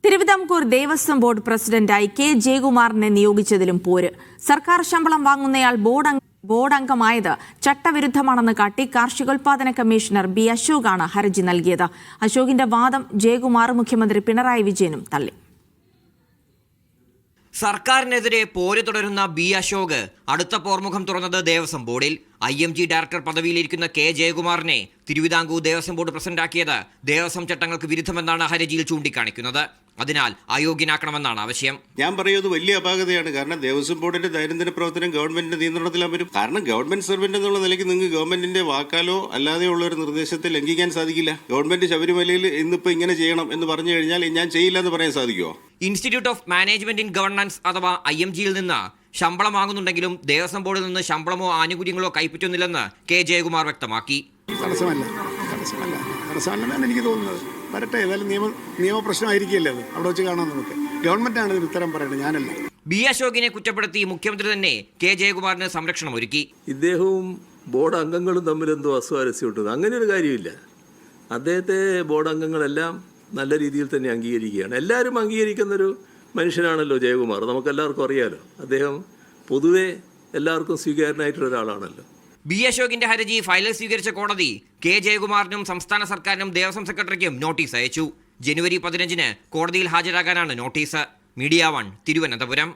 Thiruvithamkoor Devaswom board പ്രസിഡന്റായി K ജയകുമാറിനെ നിയോഗിച്ചതിലും പോര്. സർക്കാർ ശമ്പളം വാങ്ങുന്നയാൾ ബോർഡ് അംഗമായത് ചട്ടവിരുദ്ധമാണെന്ന് കാട്ടി കാർഷികോൽപാദന കമ്മീഷണർ ബി അശോകാണ് ഹർജി നൽകിയത്. അശോകിന്റെ വാദം ജയകുമാർ മുഖ്യമന്ത്രി പിണറായി വിജയനും തള്ളി. സർക്കാരിനെതിരെ പോര് തുടരുന്ന ബി അശോക് അടുത്ത പോർമുഖം തുറന്നത് ദേവസ്വം ബോർഡിൽ. IMG ഡയറക്ടർ പദവിയിലിരിക്കുന്ന കെ ജയകുമാറിനെ തിരുവിതാംകൂർ ദേവസ്വം ബോർഡ് പ്രസിഡന്റാക്കിയത് ദേവസ്വം ചട്ടങ്ങൾക്ക് വിരുദ്ധമെന്നാണ് ഹർജിയിൽ ചൂണ്ടിക്കാണിക്കുന്നത്. അതിനാൽ അയോഗ്യനാക്കണമെന്നാണ് ആവശ്യം. ഞാൻ പറയുന്നത് വലിയ അപാകതയാണ്. കാരണം ദേവസ്വം ബോർഡിന്റെ ദൈനംദിന പ്രവർത്തനം ഗവൺമെന്റിന്റെ നിയന്ത്രണത്തിലാൻ വരും. കാരണം ഗവൺമെന്റ് സർവന്റ് എന്നുള്ള നിലയ്ക്ക് നിങ്ങൾക്ക് ഗവൺമെന്റിന്റെ വാക്കാലോ അല്ലാതെയുള്ള ഒരു നിർദ്ദേശത്തെ ലംഘിക്കാൻ സാധിക്കില്ല. ഗവൺമെന്റ് ശബരിമലയിൽ ഇന്നിപ്പോ ഇങ്ങനെ ചെയ്യണം എന്ന് പറഞ്ഞു കഴിഞ്ഞാൽ ഞാൻ ചെയ്യില്ല എന്ന് പറയാൻ സാധിക്കുമോ? Institute of management in governance അഥവാ IMGയിൽ നിന്ന് ശമ്പളം വാങ്ങുന്നുണ്ടെങ്കിലും ദേവസ്വം ബോർഡിൽ നിന്ന് ശമ്പളമോ ആനുകൂല്യങ്ങളോ കൈപ്പറ്റുന്നില്ലെന്ന് കെ ജയകുമാർ വ്യക്തമാക്കി. തടസ്സമല്ലെന്നാണ് എനിക്ക് തോന്നുന്നത്. വരട്ടെ, ഏതായാലും നിയമപ്രശ്നമായിരിക്കില്ലേ അത്. അവിടെ വെച്ച് കാണാം. നമുക്ക് ഗവൺമെന്റാണ് ഇതിന് ഉത്തരം പറയേണ്ടത്, ഞാനല്ല. ബി അശോകിനെ കുറ്റപ്പെടുത്തി മുഖ്യമന്ത്രി തന്നെ കെ ജയകുമാറിന് സംരക്ഷണം ഒരുക്കി. ഇദ്ദേഹവും ബോർഡ് അംഗങ്ങളും തമ്മിൽ എന്തോ അസ്വാരസ്യമുണ്ട്. അങ്ങനെ ഒരു കാര്യമില്ല. അദ്ദേഹത്തെ ബോർഡ് അംഗങ്ങളെല്ലാം നല്ല രീതിയിൽ തന്നെ അംഗീകരിക്കുകയാണ്. എല്ലാവരും അംഗീകരിക്കുന്നൊരു മനുഷ്യനാണല്ലോ ജയകുമാർ. നമുക്കെല്ലാവർക്കും അറിയാലോ. അദ്ദേഹം പൊതുവെ എല്ലാവർക്കും സ്വീകാര്യനായിട്ടുള്ള ഒരാളാണല്ലോ. ബി അശോകിന്റെ ഹർജി ഫയലിൽ സ്വീകരിച്ച കോടതി കെ ജയകുമാറിനും സംസ്ഥാന സർക്കാരിനും ദേവസ്വം സെക്രട്ടറിക്കും നോട്ടീസ് അയച്ചു. ജനുവരി 15 കോടതിയിൽ ഹാജരാകാനാണ് നോട്ടീസ്. മീഡിയ 1 തിരുവനന്തപുരം.